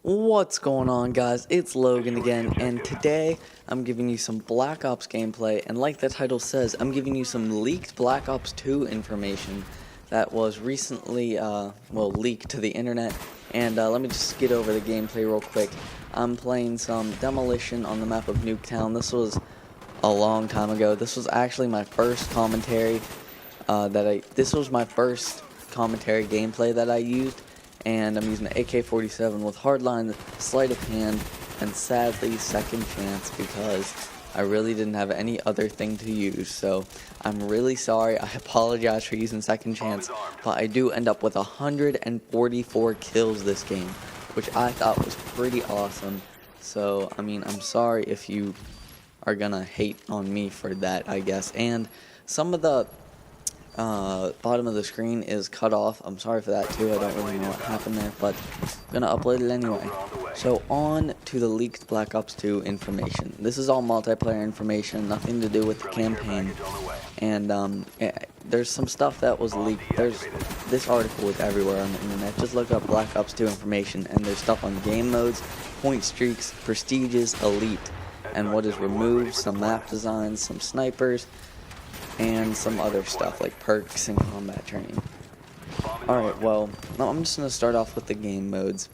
What's going on, guys? It's Logan again, and today I'm giving you some Black Ops gameplay, and like the title says, I'm giving you some leaked Black Ops 2 information that was recently, leaked to the internet. And let me just get over the gameplay real quick. I'm playing some Demolition on the map of Nuketown. This was a long time ago. This was actually my first commentary this was my first commentary gameplay that I used. And I'm using the AK-47 with hardline, sleight of hand, and sadly second chance because I really didn't have any other thing to use. So I'm really sorry. I apologize for using second chance, but I do end up with 144 kills this game, which I thought was pretty awesome. So I mean, I'm sorry if you are gonna hate on me for that, I guess. And some of the bottom of the screen is cut off. I'm sorry for that too. I don't really know what happened there, but I'm gonna upload it anyway. So on to the leaked Black Ops 2 information. This is all multiplayer information, nothing to do with the campaign. And there's some stuff that was leaked. This article is everywhere on the internet. Just look up Black Ops 2 information, and there's stuff on game modes, point streaks, prestiges, elite, and what is removed, some map designs, some snipers, and some other stuff like perks and combat training. Alright, well, I'm just going to start off with the game modes.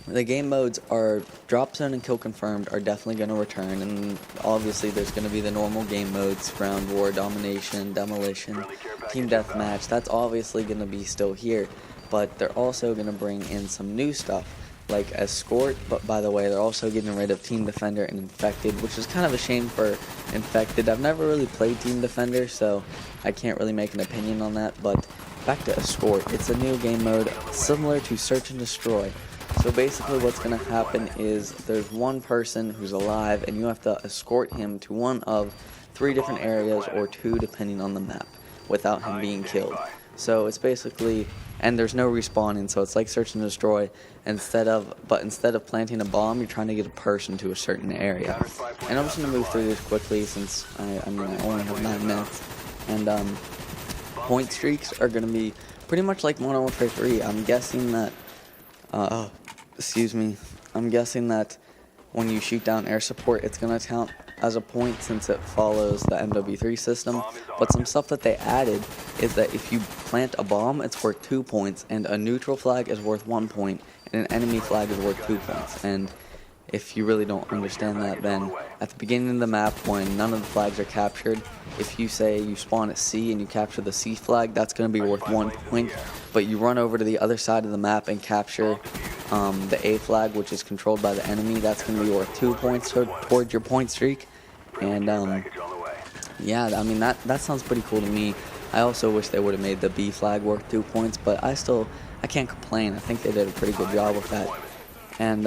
The game modes are Drop Zone and Kill Confirmed are definitely going to return, and obviously there's going to be the normal game modes, Round War, Domination, Demolition, Team Deathmatch. That's obviously going to be still here, but they're also going to bring in some new stuff like Escort, but by the way, they're also getting rid of Team Defender and Infected, which is kind of a shame for Infected. I've never really played Team Defender, so I can't really make an opinion on that, but back to Escort. It's a new game mode similar to Search and Destroy. So basically what's going to happen is there's one person who's alive, and you have to escort him to one of 3 different areas, or 2 depending on the map, without him being killed. So it's basically, and there's no respawning, so it's like Search and Destroy. Instead of planting a bomb, you're trying to get a person to a certain area. And I'm just going to move through this quickly since I only have 9 minutes. And point streaks are going to be pretty much like Modern Warfare 3. I'm guessing that, I'm guessing that when you shoot down air support, it's going to count as a point since it follows the MW3 system. But some stuff that they added is that if you plant a bomb, it's worth 2 points, and a neutral flag is worth 1 point, and an enemy flag is worth 2 points. And if you really don't understand that, then at the beginning of the map, when none of the flags are captured, if you say you spawn at C and you capture the C flag, that's going to be worth 1 point. But you run over to the other side of the map and capture the A flag, which is controlled by the enemy, that's going to be worth 2 points towards your point streak. And yeah, I mean, that sounds pretty cool to me. I also wish they would have made the B flag worth 2 points, but I can't complain. I think they did a pretty good job with that. And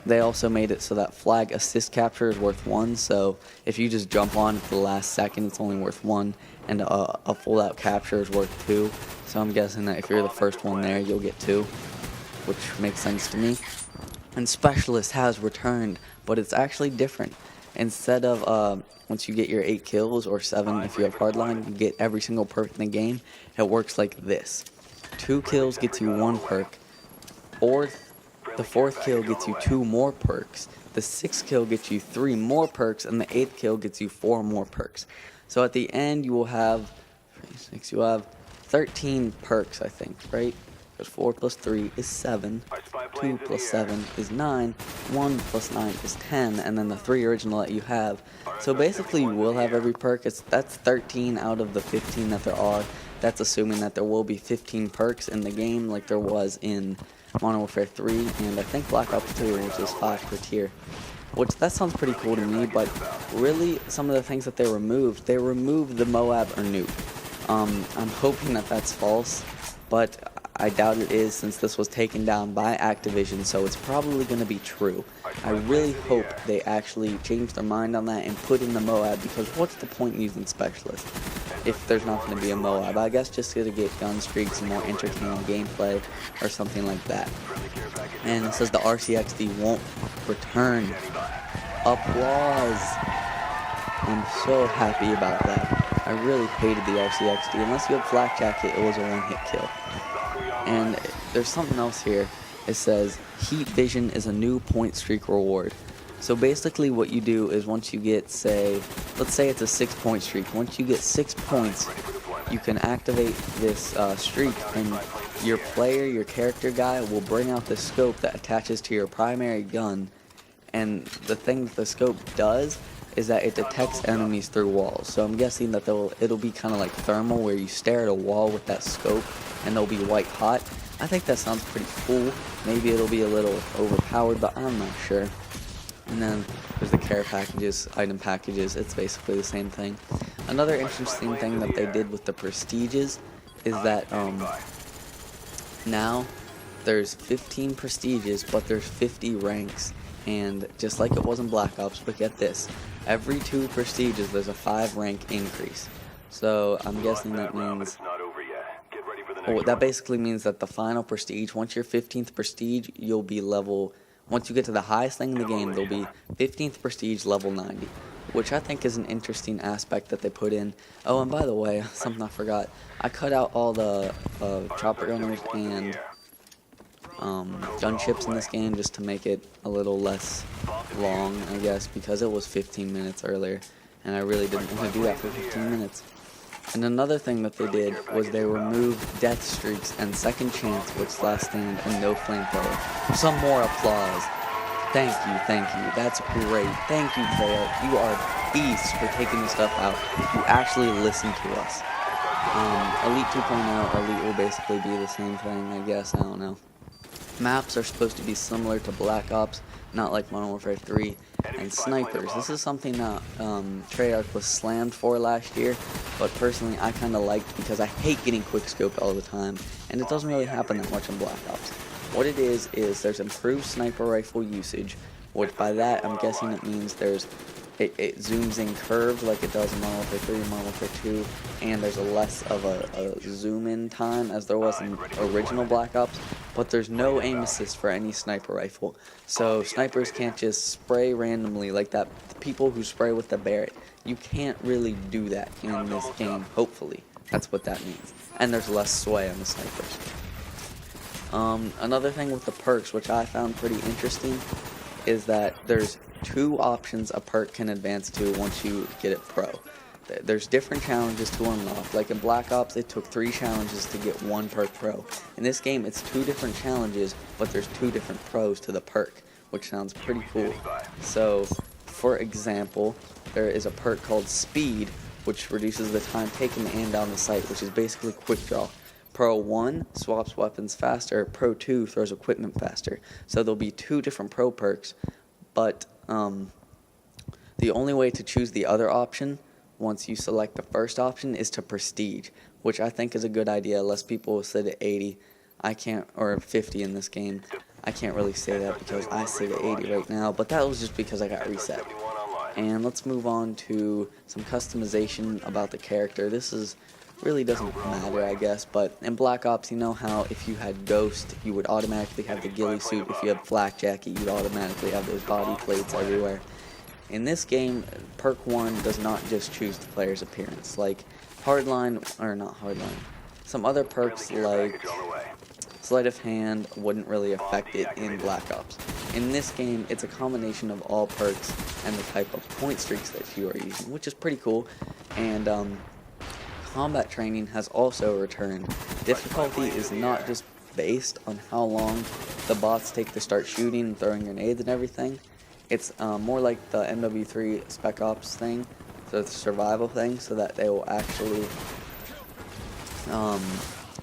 they also made it so that flag assist capture is worth 1, so if you just jump on for the last second, it's only worth 1, and a full out capture is worth 2. So I'm guessing that if you're the first one there, you'll get 2, which makes sense to me. And Specialist has returned, but it's actually different. Instead of once you get your 8 kills, or 7 if you have hardline, you get every single perk in the game. It works like this: 2 kills gets you 1 perk, the 4th kill gets you 2 more perks, the 6th kill gets you 3 more perks, and the 8th kill gets you 4 more perks. So at the end you will have 13 perks, I think, right? Because 4 plus 3 is 7, 2 plus 7 is 9, 1 plus 9 is 10, and then the 3 original that you have. So basically you will have every perk. That's 13 out of the 15 that there are. That's assuming that there will be 15 perks in the game like there was in Modern Warfare 3, and I think Black Ops 2, which is 5 per tier. Which, that sounds pretty cool to me, but really some of the things that they removed the Moab or nuke. I'm hoping that that's false, but I doubt it is since this was taken down by Activision, so it's probably going to be true. I really hope they actually change their mind on that and put in the Moab, because what's the point in using Specialist if there's not going to be a Moab? I guess just to get gun streaks and more entertaining gameplay or something like that. And it says the RCXD won't return. Applause! I'm so happy about that. I really hated the RCXD. Unless you had Flak Jacket, it was a 1-hit kill. And there's something else here. it says Heat Vision is a new point streak reward. So basically what you do is once you get, let's say it's a 6-point streak. Once you get 6 points, you can activate this streak, and your character guy, will bring out the scope that attaches to your primary gun. And the thing that the scope does is that it detects enemies through walls. So I'm guessing that it'll be kind of like thermal, where you stare at a wall with that scope and they'll be white hot. I think that sounds pretty cool. Maybe it'll be a little overpowered, but I'm not sure. And then there's the care packages, item packages. It's basically the same thing. Another interesting thing that they did with the prestiges is that now there's 15 prestiges, but there's 50 ranks. And just like it was in Black Ops, but get this, every 2 prestiges there's a 5 rank increase. So I'm guessing that means, that basically means that the final prestige, once you're 15th prestige, you'll be once you get to the highest thing in the game, there'll be 15th prestige level 90, which I think is an interesting aspect that they put in. Oh, and by the way, something I forgot, I cut out all the chopper gunners and gunships in this game just to make it a little less long, I guess, because it was 15 minutes earlier, and I really didn't want to do that for 15 minutes. And another thing that they did was they removed death streaks and second chance, which last stand, and no flamethrower. Some more applause. Thank you. That's great. Thank you, player. You are beasts for taking this stuff out. You actually listen to us. Elite 2.0, Elite will basically be the same thing, I guess. I don't know. Maps are supposed to be similar to Black Ops, not like Modern Warfare 3. And snipers. This is something that Treyarch was slammed for last year, but personally I kind of liked, because I hate getting quickscoped all the time, and it doesn't really happen that much in Black Ops. What it is there's improved sniper rifle usage, which by that I'm guessing it means it zooms in curved like it does in Modern Warfare 3 and Modern Warfare 2, and there's a less of a zoom in time as there was in original Black Ops, but there's no aim assist for any sniper rifle. So snipers can't just spray randomly like that. The people who spray with the Barrett, you can't really do that in this game, hopefully. That's what that means. And there's less sway on the snipers. Another thing with the perks, which I found pretty interesting, is that there's 2 options a perk can advance to once you get it pro. There's different challenges to unlock. Like in Black Ops, it took 3 challenges to get 1 perk pro. In this game, it's 2 different challenges, but there's 2 different pros to the perk, which sounds pretty cool. So, for example, there is a perk called Speed, which reduces the time taken to aim down the sight, which is basically quick draw. Pro 1 swaps weapons faster, Pro 2 throws equipment faster. So there'll be 2 different pro perks, but the only way to choose the other option once you select the first option is to prestige, which I think is a good idea. Less people will sit at 80. I can't, or 50 in this game. I can't really say that because I sit at 80 right now, but that was just because I got reset. And let's move on to some customization about the character. This really doesn't matter, I guess, but in Black Ops, you know how if you had Ghost, you would automatically have the ghillie suit. If you had Flak Jacket, you'd automatically have those body plates everywhere. In this game, perk 1 does not just choose the player's appearance. Like Hardline, or not Hardline, some other perks like Sleight of Hand wouldn't really affect it in Black Ops. In this game, it's a combination of all perks and the type of point streaks that you are using, which is pretty cool. And combat training has also returned. Difficulty is not just based on how long the bots take to start shooting and throwing grenades and everything. It's more like the MW3 Spec Ops thing, so it's a survival thing, so that they will actually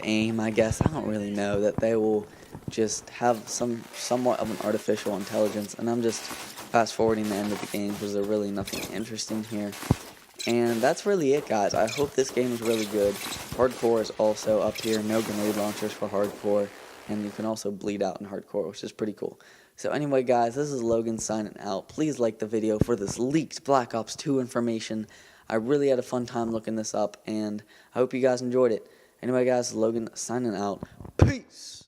aim, I guess. I don't really know, that they will just have somewhat of an artificial intelligence, and I'm just fast forwarding the end of the game because there's really nothing interesting here. And that's really it, guys. I hope this game is really good. Hardcore is also up here. No grenade launchers for hardcore. And you can also bleed out in hardcore, which is pretty cool. So anyway, guys, this is Logan signing out. Please like the video for this leaked Black Ops 2 information. I really had a fun time looking this up, and I hope you guys enjoyed it. Anyway, guys, Logan signing out. Peace!